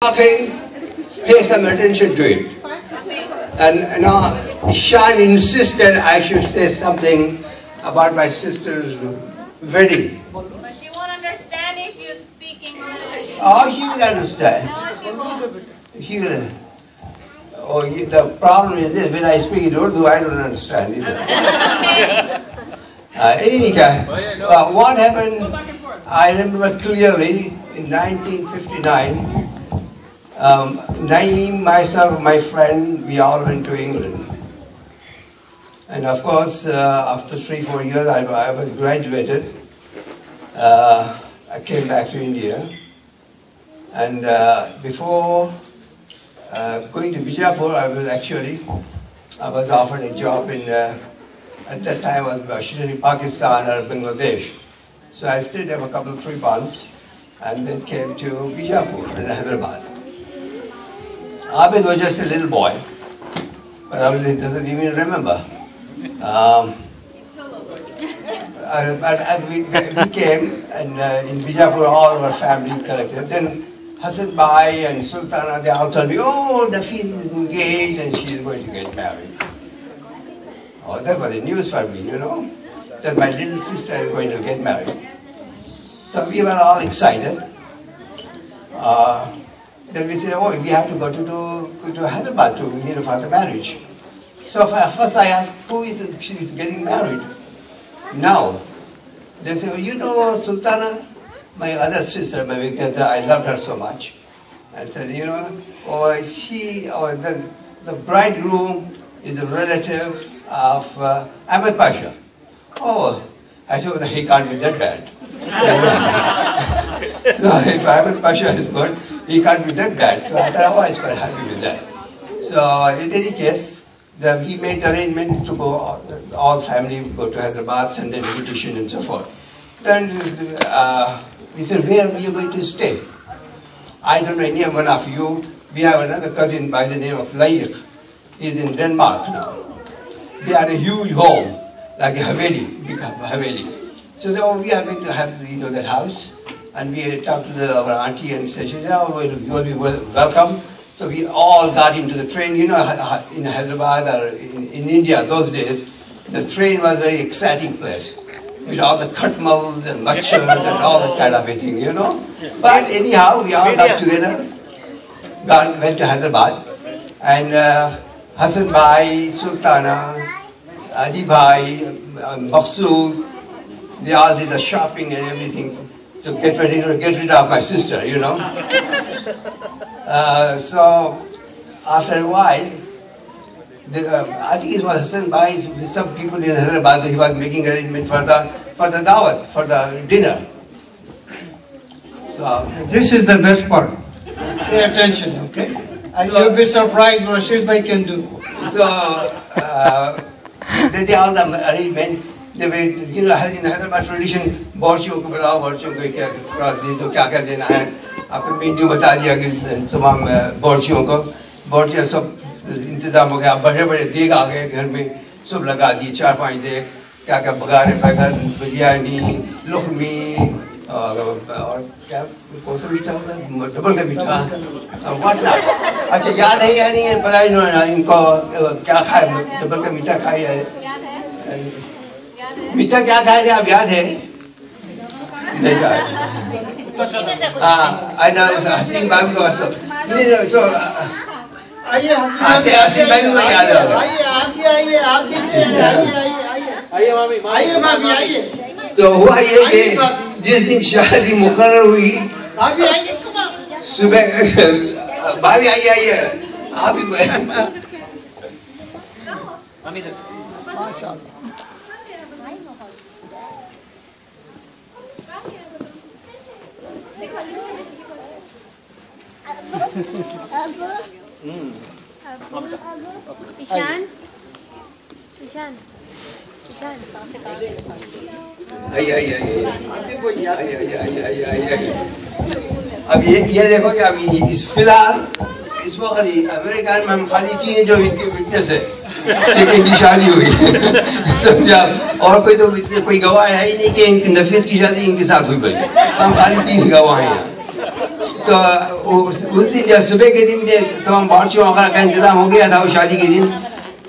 talking, pay some attention to it. And now Shan insisted I should say something about my sister's wedding. But she won't understand if you speak English. Oh, she will understand. No, she won't. She will. Oh, the problem is this, when I speak in Urdu, I don't understand either. In any case, what happened, I remember clearly in 1959, Naeem, myself, my friend, we all went to England. And of course, after 3-4 years, I was graduated. I came back to India. And before going to Bijapur, I was offered a job in, at that time I was in Pakistan or Bangladesh. So I stayed there for a couple of 3 months and then came to Bijapur in Hyderabad. Abid was just a little boy, but obviously doesn't even remember. We came and in Bijapur all our family collected. Then Hassan Bhai and Sultana, they all told me, oh, Nafiz is engaged and she is going to get married. Oh, that was the news for me, you know, that my little sister is going to get married. So we were all excited. Then we said, oh, we have to go to Hyderabad to, for the marriage. So first I asked, who is it she is getting married? Now, they said, well, you know Sultana? My other sister, because I loved her so much. And said, you know, the bridegroom is a relative of Ahmed Pasha. Oh, I said, well, he can't be that bad. So if Ahmed Pasha is good, he can't be that bad. So I thought, oh, I was quite happy with that. So in any case, we made the arrangement to go, all family would go to Hyderabad, send an invitation and so forth. Then we said, where are you going to stay? I don't know any one of you. We have another cousin by the name of Laik. He's in Denmark now. They had a huge home, like a Haveli, big Haveli. So they, oh, we are going to have that house. And we talked to our auntie and said, oh, you will be welcome. So we all got into the train. You know, in Hyderabad or in India those days, the train was a very exciting place, with all the khatmals and machars and all that kind of a thing, you know. But anyhow, we all got together, went to Hyderabad, and Hassan Bhai, Sultana, Adi Bhai, Maqsood, they all did the shopping and everything to get rid of my sister, you know. So after a while, I think it was Hassan Bhai with some people in Hyderabad. He was making arrangement for the dawat, for the dinner. So, this is the best part. Pay attention, okay? And you'll be surprised what Rashid Bhai can do. So they all the arrangement. They were, you know, in Hyderabad tradition, borchiyon ko bulao, borchiyon ko kya dena hai. आपको menu बता दिया कि तमाम बोर्चियों को बोर्चियाँ सब इंतज़ाम हो गया बड़े-बड़े देग आ गए घर में सब लगा दिए 4-5 देग क्या बगारे बैगन बिरयानी लुखमी और क्या कौन सा मीठा होता है डबल का मीठा व्हाट नॉट अच्छा याद है या नहीं पता ही नहीं इनको क्या खाए डबल का मीठा खाया है मीठा क्या खाए थे आप याद है नहीं खाए I know, Haseen Bhai को सब so आइए हसीन भाई को याद है आप भी आइए मामी आइए तो हुआ ये कि जिस दिन शादी मुकर्रर हुई सुबह भाभी आइए आप भी माशाल्लाह ईशान आइए अब ये देखो कि अभी फिलहाल इस वक्त अमेरिका में हम खाली 3 जो इनके विटनेस है एक की शादी हुई समझा और कोई तो कोई गवाह है ही नहीं कि इनकी नफीस की शादी इनके साथ हुई बल्कि हम खाली 3 गवाह हैं तो उस दिन जब सुबह के दिन तमाम बावर्चियों वगैरह का इंतजाम हो गया था वो शादी के दिन,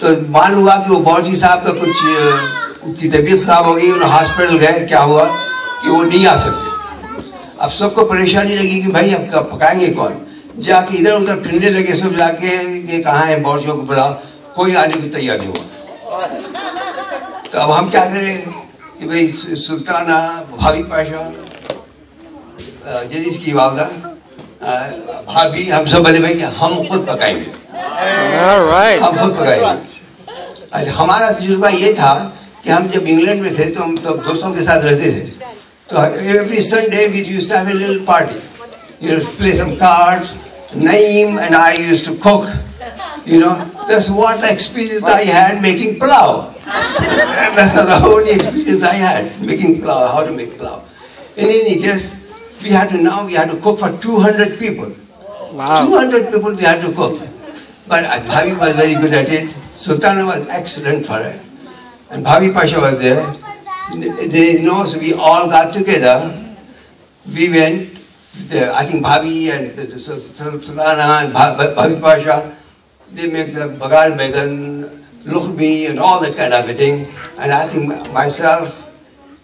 तो मालूम हुआ कि वो बावर्ची साहब का कुछ की तबीयत खराब हो गई, उन्हें हॉस्पिटल गए, क्या हुआ कि वो नहीं आ सकते। अब सबको परेशानी लगी कि भाई अब पकाएंगे कौन, जाके इधर उधर फिरने लगे सब, जाके ये कहाँ है बावर्चियों को बुलाओ, कोई आने को तैयार नहीं हुआ। तो अब हम क्या करें कि भाई सुल्ताना, भाभी पाशा, जलीस की वालदा, भाभी, हम सब बोले भाई कि हम खुद पकाएंगे, हम खुद पकाएंगे। अच्छा, हमारा तजुर्बा ये था कि हम जब इंग्लैंड में थे तो हम तो दोस्तों के साथ रहते थे, तो every Sunday we used to have a little party, you know, play some cards. Naeem and I used to cook, you know. That's what the experience I had making pulao. That's the only experience I had making pulao, how to make pulao. In any case, we had to cook for 200 people. Wow. 200 people we had to cook. But Bhavi was very good at it. Sultana was excellent for it. And Bhavi Pasha was there. So we all got together. We went, I think Bhavi and Sultana and Bhavi Pasha, they make the bagal began, lukhbi and all that kind of a thing. And I think myself,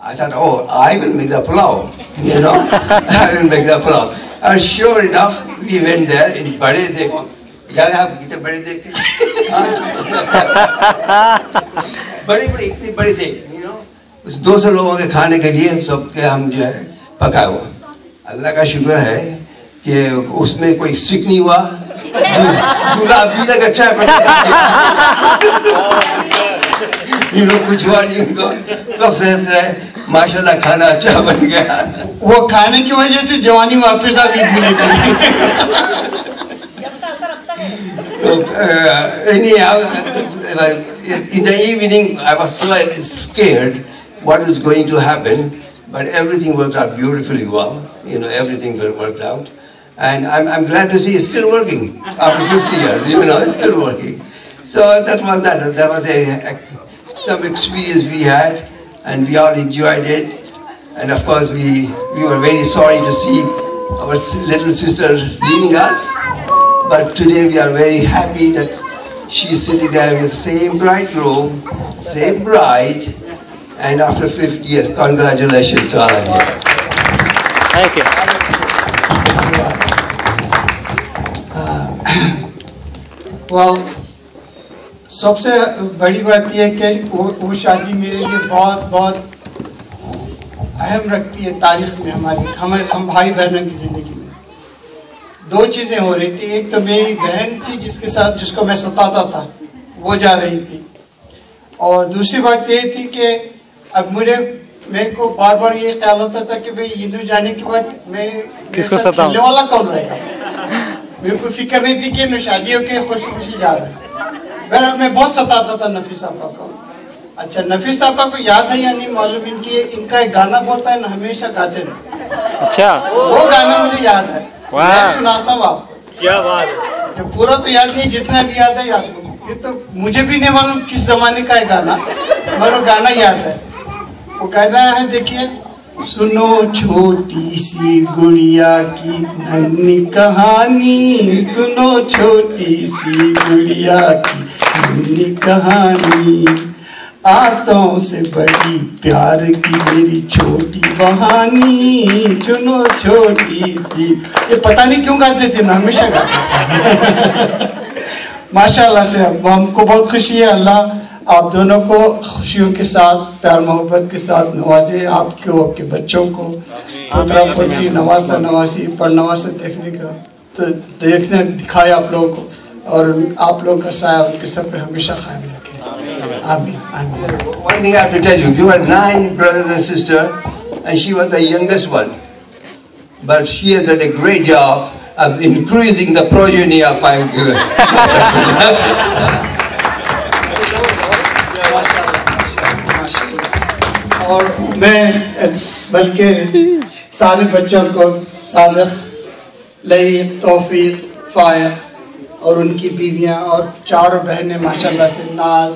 I thought, oh, I will make the pulao, you know. I will make the pulao. And sure enough, we went there in Bade Dekh. याद है आप कितने बड़े देखते हैं? बड़े इतने बड़े देख, you know, उस 200 लोगों के खाने के लिए सबके हम जो है पकाया हुआ। अल्लाह का शुक्र है कि उसमें कोई सिक नहीं हुआ, दूल्हा अभी तक अच्छा है, you know, कुछ हुआ नहीं उनको, सब सेहत है, माशाल्लाह खाना अच्छा बन गया। वो खाने की वजह से जवानी वापस आ गई। Anyhow, in the evening, I was so scared what was going to happen, but everything worked out beautifully well. You know, everything worked out, and I'm glad to see it's still working after 50 years. You know, it's still working. So that was that. That was some experience we had, and we all enjoyed it. And of course, we were very sorry to see our little sister leaving us. But today we are very happy that she's sitting there with the same bridegroom, same bride, and after 50 years, congratulations to all of you. Thank you. Well, सबसे बड़ी बात यह है कि वो शादी मेरे लिए बहुत बहुत अहम रखती है तारीख में, हम भाई बहनों की जिंदगी में। दो चीजें हो रही थी, एक तो मेरी बहन थी जिसको मैं सताता था, वो जा रही थी, और दूसरी बात ये थी कि अब मेरे को बार बार ये ख्याल होता था कि भाई हिंदू जाने के बाद मैं किसको सताऊं, खेलने वाला कौन रहेगा। मेरे को फिक्र नहीं थी कि शादी होके खुशी खुशी जा रहे हैं। बहरहाल मैं बहुत सताता था नफीस आपा को। अच्छा, नफीस आपा को याद है या नहीं मालूम, इनका एक गाना बोलता है ना, हमेशा गाते थे। अच्छा, वो गाना मुझे याद है, मैं सुनाता हूँ आपको। क्या बात है। पूरा तो याद नहीं, जितना भी याद है याद। ये तो मुझे भी नहीं मालूम किस जमाने का है गाना, मगर वो गाना याद है। वो गाना है, देखिए, सुनो छोटी सी गुड़िया की नन्ही कहानी, सुनो छोटी सी गुड़िया की नन्ही कहानी, आतों से बड़ी प्यार की मेरी छोटी बहानी, सुनो छोटी सी। ये पता नहीं क्यों गाते थे ना, हमेशा गाते थे। माशाल्लाह से अब हमको बहुत खुशी है, अल्लाह आप दोनों को खुशियों के साथ, प्यार मोहब्बत के साथ नवाजे, आपको, आपके बच्चों को, पुत्रा पुत्री, नवासा नवासी, पढ़नवासा देखने का तो दिखाए आप लोगों को, और आप लोगों का साया उनके सब पे हमेशा कायम रखे। आमीन आमीन। One thing I have to tell you, you were 9 brothers and sisters, and she was the youngest one, but she has done a great job of increasing the progeny of my. और मैं बल्कि सारे बच्चों को सादिक, लईक, तौफीक, फायक और उनकी बीवियां और चारों बहनें माशाल्लाह से, नाज,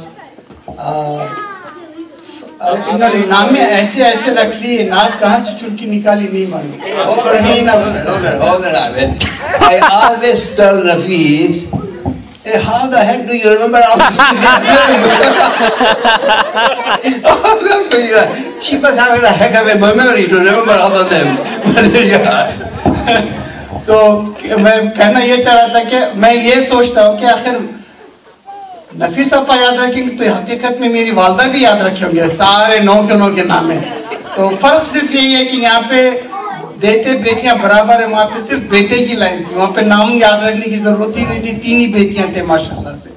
इन्होंने नामे ऐसे ऐसे रख लिए, नाज कहाँ से चुनकी निकाली नहीं मालूम। Farheen Hold on, Ahmed. I always tell Nafis, hey, how the heck do you remember all this? She must have a heck of a memory to remember all of them. तो मैं कहना ये चाह रहा था कि मैं ये सोचता हूँ कि आखिर नफीस अपा याद रखेंगे तो हकीकत में मेरी वालदा भी याद रखे होंगे, सारे 9 के नाम है। तो फर्क सिर्फ यही है कि यहाँ पे बेटे बेटियां बराबर है, वहाँ पे सिर्फ बेटे की लाइन थी, वहाँ पे नाम याद रखने की जरूरत ही नहीं थी, 3 ही बेटियां थे माशाल्लाह से।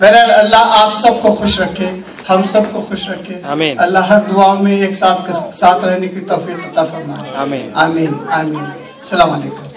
बहरहाल अल्लाह आप सबको खुश रखे, हम सबको खुश रखे, आमीन। अल्लाह हर दुआ में एक साथ रहने की तौफीक अता फरमाए, आमीन आमीन आमीन। अस्सलाम वालेकुम।